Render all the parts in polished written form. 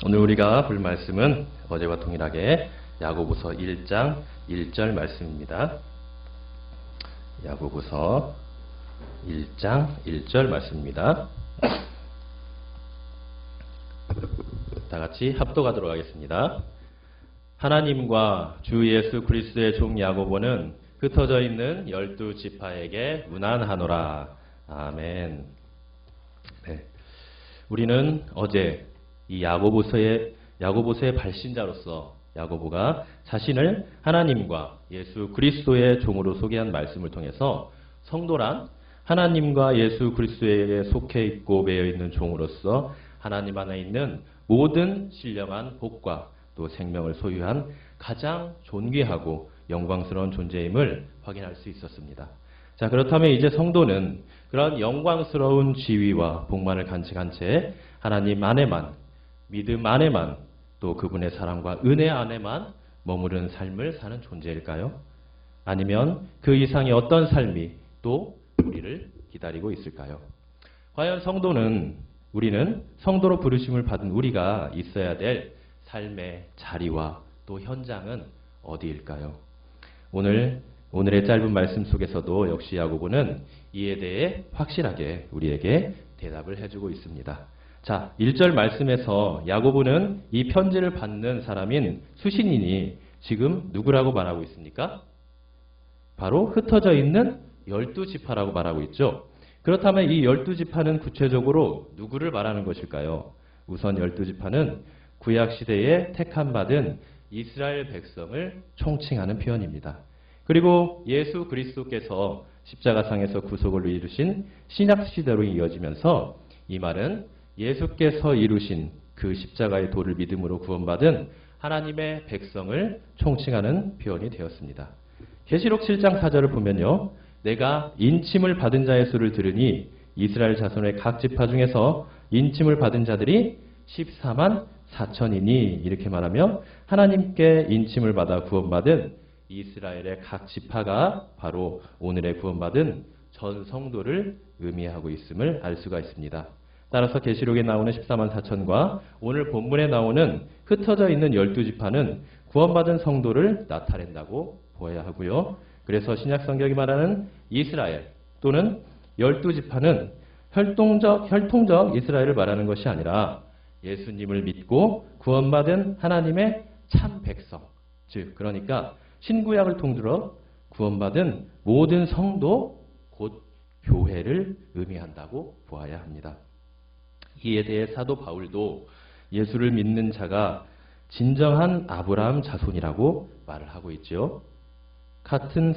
오늘 우리가 볼 말씀은 어제와 동일하게 야고보서 1장 1절 말씀입니다. 야고보서 1장 1절 말씀입니다. 다 같이 합독하도록 하겠습니다. 하나님과 주 예수 그리스도의 종 야고보는 흩어져 있는 12지파에게 문안하노라. 아멘. 네. 우리는 어제 이 야고보서의 발신자로서 야고보가 자신을 하나님과 예수 그리스도의 종으로 소개한 말씀을 통해서 성도란 하나님과 예수 그리스도에게 속해 있고 매여 있는 종으로서 하나님 안에 있는 모든 신령한 복과 또 생명을 소유한 가장 존귀하고 영광스러운 존재임을 확인할 수 있었습니다. 자, 그렇다면 이제 성도는 그런 영광스러운 지위와 복만을 간직한 채 하나님 안에만, 믿음 안에만, 또 그분의 사랑과 은혜 안에만 머무르는 삶을 사는 존재일까요? 아니면 그 이상의 어떤 삶이 또 우리를 기다리고 있을까요? 과연 우리는 성도로 부르심을 받은 우리가 있어야 될 삶의 자리와 또 현장은 어디일까요? 오늘의 짧은 말씀 속에서도 역시 야고보는 이에 대해 확실하게 우리에게 대답을 해주고 있습니다. 자, 1절 말씀에서 야고보는 이 편지를 받는 사람인 수신인이 지금 누구라고 말하고 있습니까? 바로 흩어져 있는 12지파라고 말하고 있죠. 그렇다면 이 12지파는 구체적으로 누구를 말하는 것일까요? 우선 12지파는 구약시대에 택함받은 이스라엘 백성을 총칭하는 표현입니다. 그리고 예수 그리스도께서 십자가상에서 구속을 이루신 신약시대로 이어지면서 이 말은 예수께서 이루신 그 십자가의 도를 믿음으로 구원받은 하나님의 백성을 총칭하는 표현이 되었습니다. 계시록 7장 4절을 보면요. 내가 인침을 받은 자의 수를 들으니 이스라엘 자손의 각 지파 중에서 인침을 받은 자들이 14만 4천이니 이렇게 말하며 하나님께 인침을 받아 구원받은 이스라엘의 각 지파가 바로 오늘의 구원받은 전 성도를 의미하고 있음을 알 수가 있습니다. 따라서 계시록에 나오는 14만 4천과 오늘 본문에 나오는 흩어져 있는 12지파는 구원받은 성도를 나타낸다고 보아야 하고요. 그래서 신약성경이 말하는 이스라엘 또는 12지파는 혈통적 이스라엘을 말하는 것이 아니라 예수님을 믿고 구원받은 하나님의 참 백성, 즉 그러니까 신구약을 통틀어 구원받은 모든 성도 곧 교회를 의미한다고 보아야 합니다. 이에 대해 사도 바울도 예수를 믿는 자가 진정한 아브라함 자손이라고 말을 하고 있죠. 같은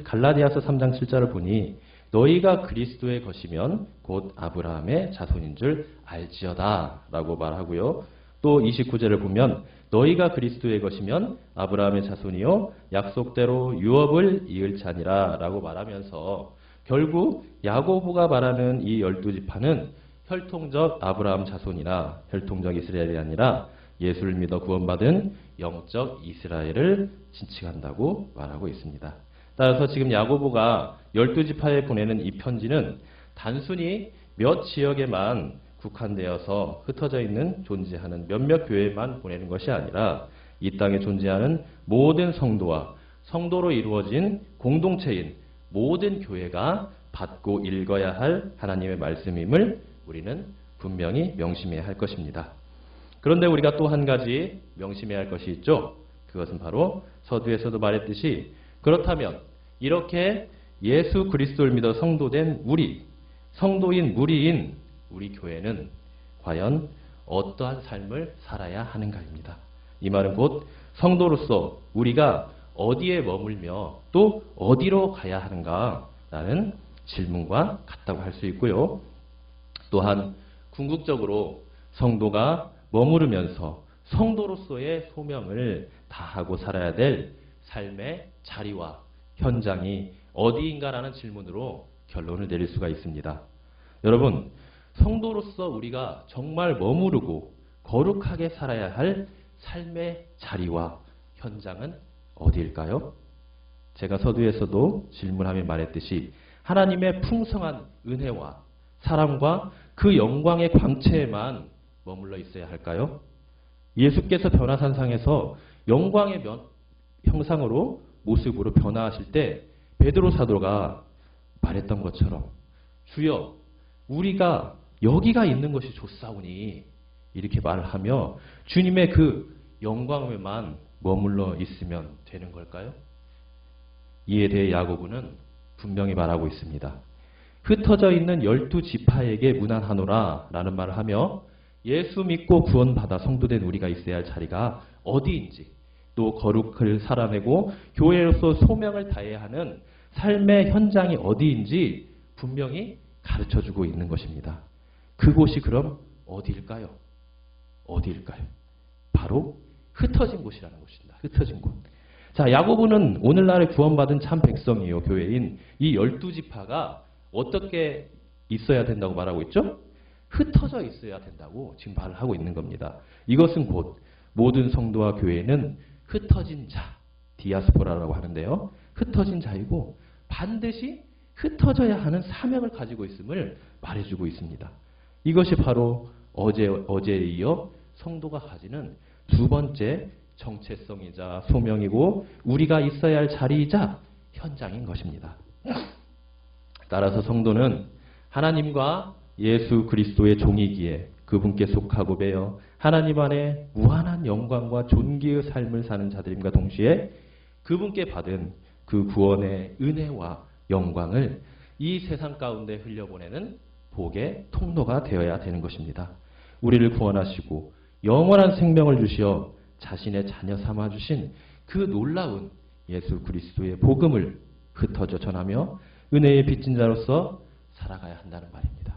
갈라디아서 3장 7절을 보니 너희가 그리스도의 것이면 곧 아브라함의 자손인 줄 알지어다 라고 말하고요. 또 29절을 보면 너희가 그리스도의 것이면 아브라함의 자손이요 약속대로 유업을 이을 자니라 라고 말하면서 결국 야고보가 말하는 이 12지파는 혈통적 아브라함 자손이나 혈통적 이스라엘이 아니라 예수를 믿어 구원받은 영적 이스라엘을 진칭한다고 말하고 있습니다. 따라서 지금 야고보가 12지파에 보내는 이 편지는 단순히 몇 지역에만 국한되어서 흩어져 있는 존재하는 몇몇 교회만 보내는 것이 아니라 이 땅에 존재하는 모든 성도와 성도로 이루어진 공동체인 모든 교회가 받고 읽어야 할 하나님의 말씀임을 우리는 분명히 명심해야 할 것입니다. 그런데 우리가 또 한 가지 명심해야 할 것이 있죠. 그것은 바로 서두에서도 말했듯이 그렇다면 이렇게 예수 그리스도를 믿어 성도된 성도인 무리인 우리 교회는 과연 어떠한 삶을 살아야 하는가입니다. 이 말은 곧 성도로서 우리가 어디에 머물며 또 어디로 가야 하는가라는 질문과 같다고 할 수 있고요. 또한 궁극적으로 성도가 머무르면서 성도로서의 소명을 다하고 살아야 될 삶의 자리와 현장이 어디인가라는 질문으로 결론을 내릴 수가 있습니다. 여러분, 성도로서 우리가 정말 머무르고 거룩하게 살아야 할 삶의 자리와 현장은 어디일까요? 제가 서두에서도 질문하며 말했듯이 하나님의 풍성한 은혜와 사랑과 그 영광의 광채에만 머물러 있어야 할까요? 예수께서 변화산상에서 영광의 형상으로 모습으로 변화하실 때 베드로 사도가 말했던 것처럼 주여 우리가 여기가 있는 것이 좋사오니 이렇게 말을 하며 주님의 그 영광에만 머물러 있으면 되는 걸까요? 이에 대해 야고보는 분명히 말하고 있습니다. 흩어져 있는 12지파에게 문안하노라 라는 말을 하며 예수 믿고 구원받아 성도된 우리가 있어야 할 자리가 어디인지 또 거룩을 살아내고 교회로서 소명을 다해야 하는 삶의 현장이 어디인지 분명히 가르쳐주고 있는 것입니다. 그곳이 그럼 어디일까요? 어디일까요? 바로 흩어진 곳이라는 곳입니다. 흩어진 곳. 자, 야고보는 오늘날에 구원받은 참 백성이요 교회인 이 12지파가 어떻게 있어야 된다고 말하고 있죠? 흩어져 있어야 된다고 지금 말을 하고 있는 겁니다. 이것은 곧 모든 성도와 교회는 흩어진 자, 디아스포라라고 하는데요. 흩어진 자이고 반드시 흩어져야 하는 사명을 가지고 있음을 말해주고 있습니다. 이것이 바로 어제에 이어 성도가 가지는 두 번째 정체성이자 소명이고 우리가 있어야 할 자리이자 현장인 것입니다. 따라서 성도는 하나님과 예수 그리스도의 종이기에 그분께 속하고 배어 하나님 안에 무한한 영광과 존귀의 삶을 사는 자들임과 동시에 그분께 받은 그 구원의 은혜와 영광을 이 세상 가운데 흘려보내는 복의 통로가 되어야 되는 것입니다. 우리를 구원하시고 영원한 생명을 주시어 자신의 자녀 삼아 주신 그 놀라운 예수 그리스도의 복음을 흩어져 전하며 은혜의 빚진 자로서 살아가야 한다는 말입니다.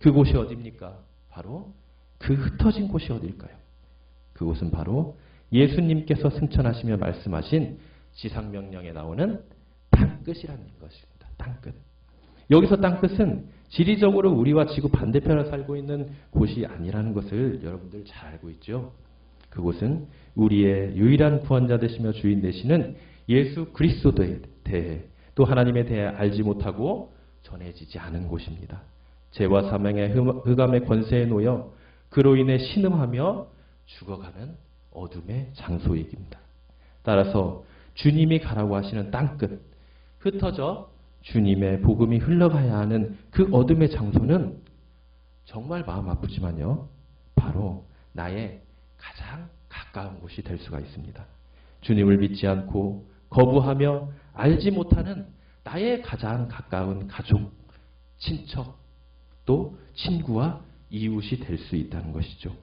그곳이 어디입니까? 바로 그 흩어진 곳이 어디일까요? 그곳은 바로 예수님께서 승천하시며 말씀하신 지상명령에 나오는 땅끝이라는 것입니다. 땅끝. 여기서 땅끝은 지리적으로 우리와 지구 반대편에 살고 있는 곳이 아니라는 것을 여러분들 잘 알고 있죠. 그곳은 우리의 유일한 구원자 되시며 주인 되시는 예수 그리스도에 대해 또 하나님에 대해 알지 못하고 전해지지 않은 곳입니다. 죄와 사망의 흑암의 권세에 놓여 그로 인해 신음하며 죽어가는 어둠의 장소이기입니다. 따라서 주님이 가라고 하시는 땅끝, 흩어져 주님의 복음이 흘러가야 하는 그 어둠의 장소는 정말 마음 아프지만요. 바로 나의 가장 가까운 곳이 될 수가 있습니다. 주님을 믿지 않고 거부하며 알지 못하는 나의 가장 가까운 가족, 친척, 또 친구와 이웃이 될 수 있다는 것이죠.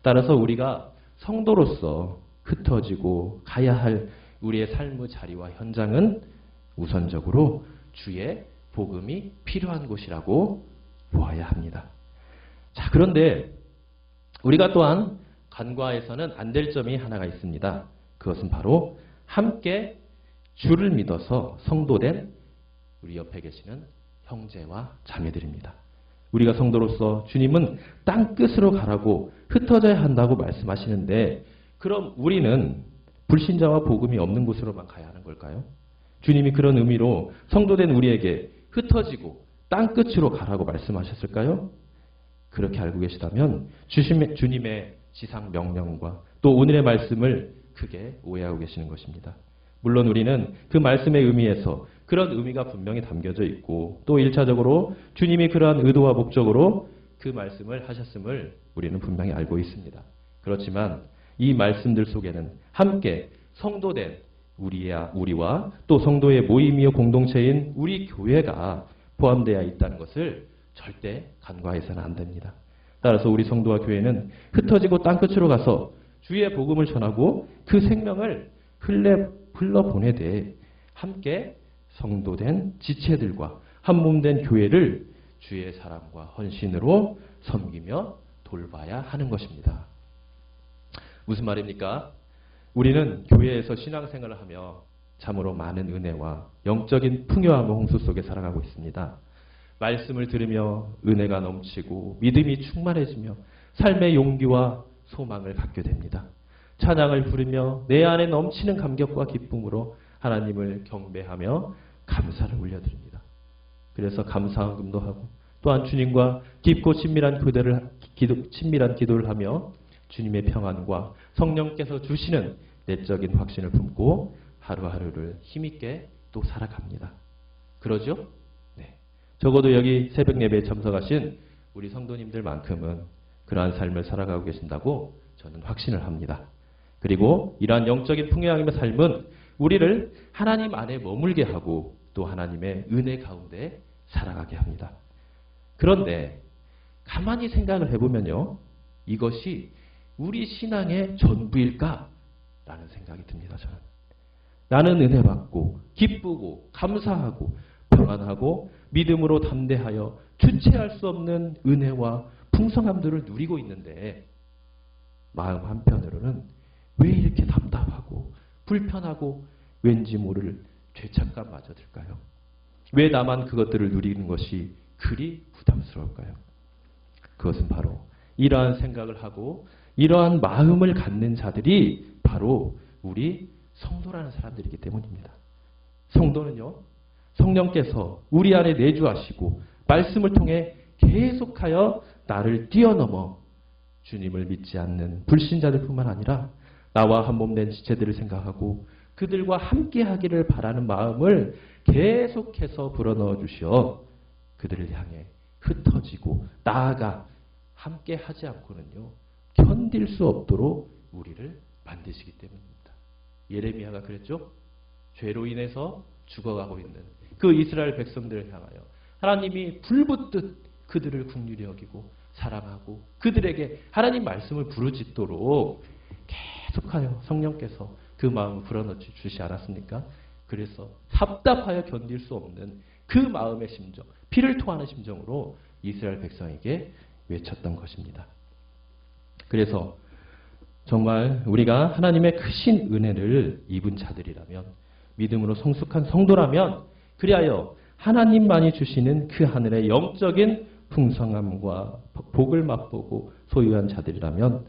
따라서 우리가 성도로서 흩어지고 가야 할 우리의 삶의 자리와 현장은 우선적으로 주의 복음이 필요한 곳이라고 보아야 합니다. 자, 그런데 우리가 또한 간과해서는 안 될 점이 하나가 있습니다. 그것은 바로 함께 주를 믿어서 성도된 우리 옆에 계시는 형제와 자매들입니다. 우리가 성도로서 주님은 땅끝으로 가라고 흩어져야 한다고 말씀하시는데 그럼 우리는 불신자와 복음이 없는 곳으로만 가야 하는 걸까요? 주님이 그런 의미로 성도된 우리에게 흩어지고 땅끝으로 가라고 말씀하셨을까요? 그렇게 알고 계시다면 주님의 지상 명령과 또 오늘의 말씀을 크게 오해하고 계시는 것입니다. 물론 우리는 그 말씀의 의미에서 그런 의미가 분명히 담겨져 있고 또 1차적으로 주님이 그러한 의도와 목적으로 그 말씀을 하셨음을 우리는 분명히 알고 있습니다. 그렇지만 이 말씀들 속에는 함께 성도된 우리와 또 성도의 모임이요 공동체인 우리 교회가 포함되어 있다는 것을 절대 간과해서는 안 됩니다. 따라서 우리 성도와 교회는 흩어지고 땅끝으로 가서 주의 복음을 전하고 그 생명을 흘러보내되 함께 성도된 지체들과 한몸된 교회를 주의 사랑과 헌신으로 섬기며 돌봐야 하는 것입니다. 무슨 말입니까? 우리는 교회에서 신앙생활을 하며 참으로 많은 은혜와 영적인 풍요함과 홍수 속에 살아가고 있습니다. 말씀을 들으며 은혜가 넘치고 믿음이 충만해지며 삶의 용기와 소망을 갖게 됩니다. 찬양을 부르며 내 안에 넘치는 감격과 기쁨으로 하나님을 경배하며 감사를 올려드립니다. 그래서 감사함도 하고 또한 주님과 깊고 친밀한 기도를 하며 주님의 평안과 성령께서 주시는 내적인 확신을 품고 하루하루를 힘있게 또 살아갑니다. 그러죠? 네. 적어도 여기 새벽 예배에 참석하신 우리 성도님들만큼은 그러한 삶을 살아가고 계신다고 저는 확신을 합니다. 그리고 이러한 영적인 풍요함의 삶은 우리를 하나님 안에 머물게 하고 또 하나님의 은혜 가운데 살아가게 합니다. 그런데 가만히 생각을 해보면요. 이것이 우리 신앙의 전부일까? 라는 생각이 듭니다. 저는. 나는 은혜 받고 기쁘고 감사하고 평안하고 믿음으로 담대하여 주체할 수 없는 은혜와 풍성함들을 누리고 있는데 마음 한편으로는 왜 이렇게 답답하고 불편하고 왠지 모를 죄책감마저 들까요? 왜 나만 그것들을 누리는 것이 그리 부담스러울까요? 그것은 바로 이러한 생각을 하고 이러한 마음을 갖는 자들이 바로 우리 성도라는 사람들이기 때문입니다. 성도는요, 성령께서 우리 안에 내주하시고 말씀을 통해 계속하여 나를 뛰어넘어 주님을 믿지 않는 불신자들뿐만 아니라 나와 한 몸 된 지체들을 생각하고 그들과 함께 하기를 바라는 마음을 계속해서 불어넣어 주시어 그들을 향해 흩어지고 나아가 함께 하지 않고는요 견딜 수 없도록 우리를 만드시기 때문입니다. 예레미야가 그랬죠? 죄로 인해서 죽어가고 있는 그 이스라엘 백성들을 향하여 하나님이 불붙듯 그들을 긍휼히 여기고 사랑하고 그들에게 하나님 말씀을 부르짖도록 계속하여 성령께서 그 마음을 불어넣어 주시 않았습니까? 그래서 답답하여 견딜 수 없는 그 마음의 심정, 피를 토하는 심정으로 이스라엘 백성에게 외쳤던 것입니다. 그래서 정말 우리가 하나님의 크신 은혜를 입은 자들이라면, 믿음으로 성숙한 성도라면, 그리하여 하나님만이 주시는 그 하늘의 영적인 풍성함과 복을 맛보고 소유한 자들이라면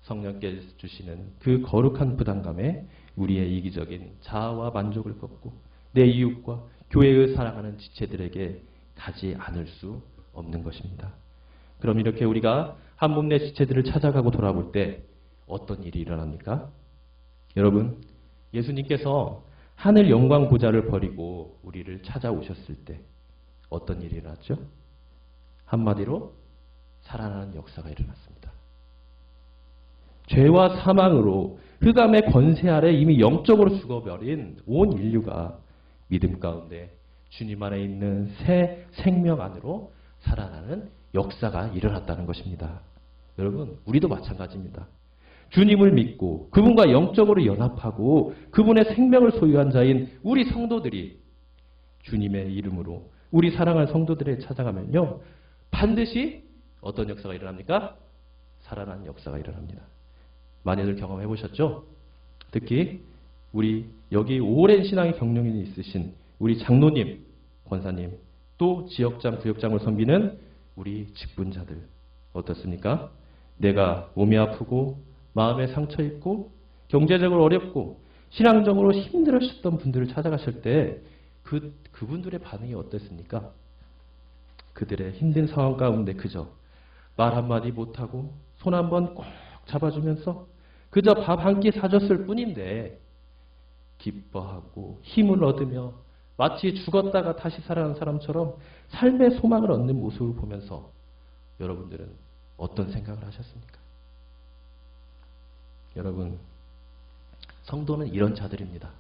성령께서 주시는 그 거룩한 부담감에 우리의 이기적인 자아와 만족을 꺾고 내 이웃과 교회의 사랑하는 지체들에게 가지 않을 수 없는 것입니다. 그럼 이렇게 우리가 한 몸 내 지체들을 찾아가고 돌아볼 때 어떤 일이 일어납니까? 여러분, 예수님께서 하늘 영광 보좌를 버리고 우리를 찾아오셨을 때 어떤 일이 일어났죠? 한마디로 살아나는 역사가 일어났습니다. 죄와 사망으로 흑암의 권세 아래 이미 영적으로 죽어버린 온 인류가 믿음 가운데 주님 안에 있는 새 생명 안으로 살아나는 역사가 일어났다는 것입니다. 여러분, 우리도 마찬가지입니다. 주님을 믿고 그분과 영적으로 연합하고 그분의 생명을 소유한 자인 우리 성도들이 주님의 이름으로 우리 사랑하는 성도들에 찾아가면요, 반드시 어떤 역사가 일어납니까? 살아나는 역사가 일어납니다. 많이들 경험해 보셨죠? 특히 우리 여기 오랜 신앙의 경력이 있으신 우리 장로님, 권사님, 또 지역장, 구역장을 섬기는 우리 직분자들 어떻습니까? 내가 몸이 아프고 마음에 상처 있고 경제적으로 어렵고 신앙적으로 힘들으셨던 분들을 찾아가실 때 그분들의 반응이 어땠습니까? 그들의 힘든 상황 가운데 그저 말 한마디 못하고 손 한번 꼭 잡아주면서 그저 밥 한 끼 사줬을 뿐인데 기뻐하고 힘을 얻으며 마치 죽었다가 다시 살아난 사람처럼 삶의 소망을 얻는 모습을 보면서 여러분들은 어떤 생각을 하셨습니까? 여러분, 성도는 이런 자들입니다.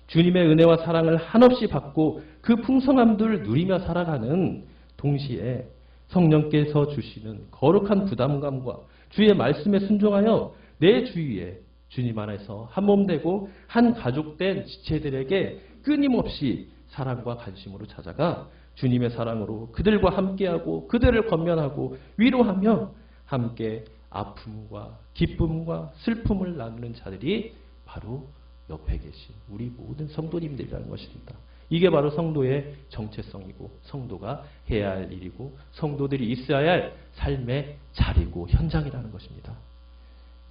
주님의 은혜와 사랑을 한없이 받고 그 풍성함들을 누리며 살아가는 동시에 성령께서 주시는 거룩한 부담감과 주의 말씀에 순종하여 내 주위에 주님 안에서 한 몸 되고 한 가족 된 지체들에게 끊임없이 사랑과 관심으로 찾아가 주님의 사랑으로 그들과 함께하고 그들을 권면하고 위로하며 함께 아픔과 기쁨과 슬픔을 나누는 자들이 바로 옆에 계신 우리 모든 성도님들이라는 것입니다. 이게 바로 성도의 정체성이고 성도가 해야 할 일이고 성도들이 있어야 할 삶의 자리고 현장이라는 것입니다.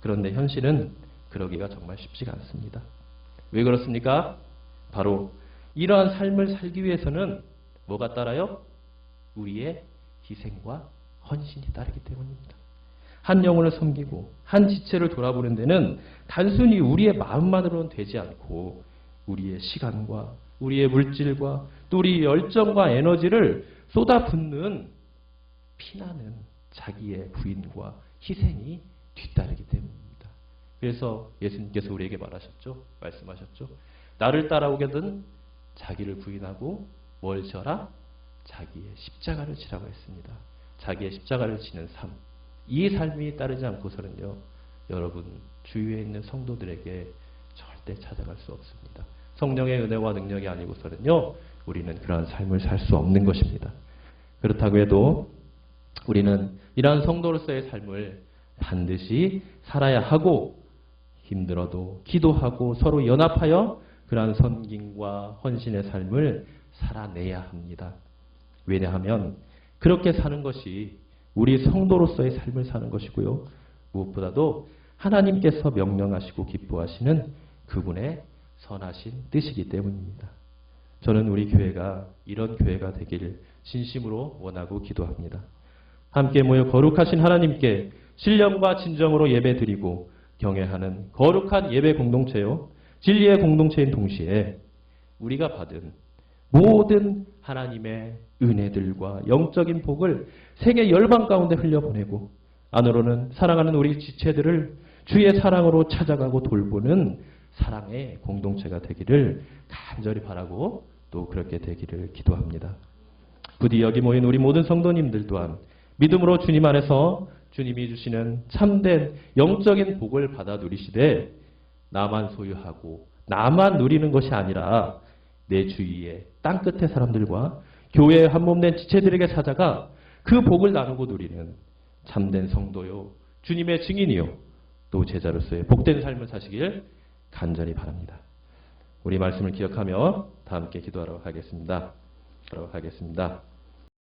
그런데 현실은 그러기가 정말 쉽지가 않습니다. 왜 그렇습니까? 바로 이러한 삶을 살기 위해서는 뭐가 따라요? 우리의 희생과 헌신이 따르기 때문입니다. 한 영혼을 섬기고 한 지체를 돌아보는 데는 단순히 우리의 마음만으로는 되지 않고 우리의 시간과 우리의 물질과 또 우리의 열정과 에너지를 쏟아붓는 피나는 자기의 부인과 희생이 뒤따르기 때문입니다. 그래서 예수님께서 우리에게 말씀하셨죠. 나를 따라오게든 자기를 부인하고 뭘 져라? 자기의 십자가를 지라고 했습니다. 자기의 십자가를 지는 삶. 이 삶이 따르지 않고서는요, 여러분 주위에 있는 성도들에게 절대 찾아갈 수 없습니다. 성령의 은혜와 능력이 아니고서는요, 우리는 그러한 삶을 살 수 없는 것입니다. 그렇다고 해도 우리는 이러한 성도로서의 삶을 반드시 살아야 하고, 힘들어도 기도하고 서로 연합하여 그러한 섬김과 헌신의 삶을 살아내야 합니다. 왜냐하면 그렇게 사는 것이 우리 성도로서의 삶을 사는 것이고요. 무엇보다도 하나님께서 명령하시고 기뻐하시는 그분의 선하신 뜻이기 때문입니다. 저는 우리 교회가 이런 교회가 되기를 진심으로 원하고 기도합니다. 함께 모여 거룩하신 하나님께 신령과 진정으로 예배드리고 경외하는 거룩한 예배 공동체요, 진리의 공동체인 동시에 우리가 받은 모든 하나님의 은혜들과 영적인 복을 세계 열방 가운데 흘려보내고 안으로는 사랑하는 우리 지체들을 주의 사랑으로 찾아가고 돌보는 사랑의 공동체가 되기를 간절히 바라고 또 그렇게 되기를 기도합니다. 부디 여기 모인 우리 모든 성도님들 또한 믿음으로 주님 안에서 주님이 주시는 참된 영적인 복을 받아 누리시되 나만 소유하고 나만 누리는 것이 아니라 내 주위의 땅끝의 사람들과 교회의 한몸된 지체들에게 찾아가 그 복을 나누고 누리는 참된 성도요, 주님의 증인이요, 또 제자로서의 복된 삶을 사시길 간절히 바랍니다. 우리 말씀을 기억하며 다 함께 기도하러 가겠습니다.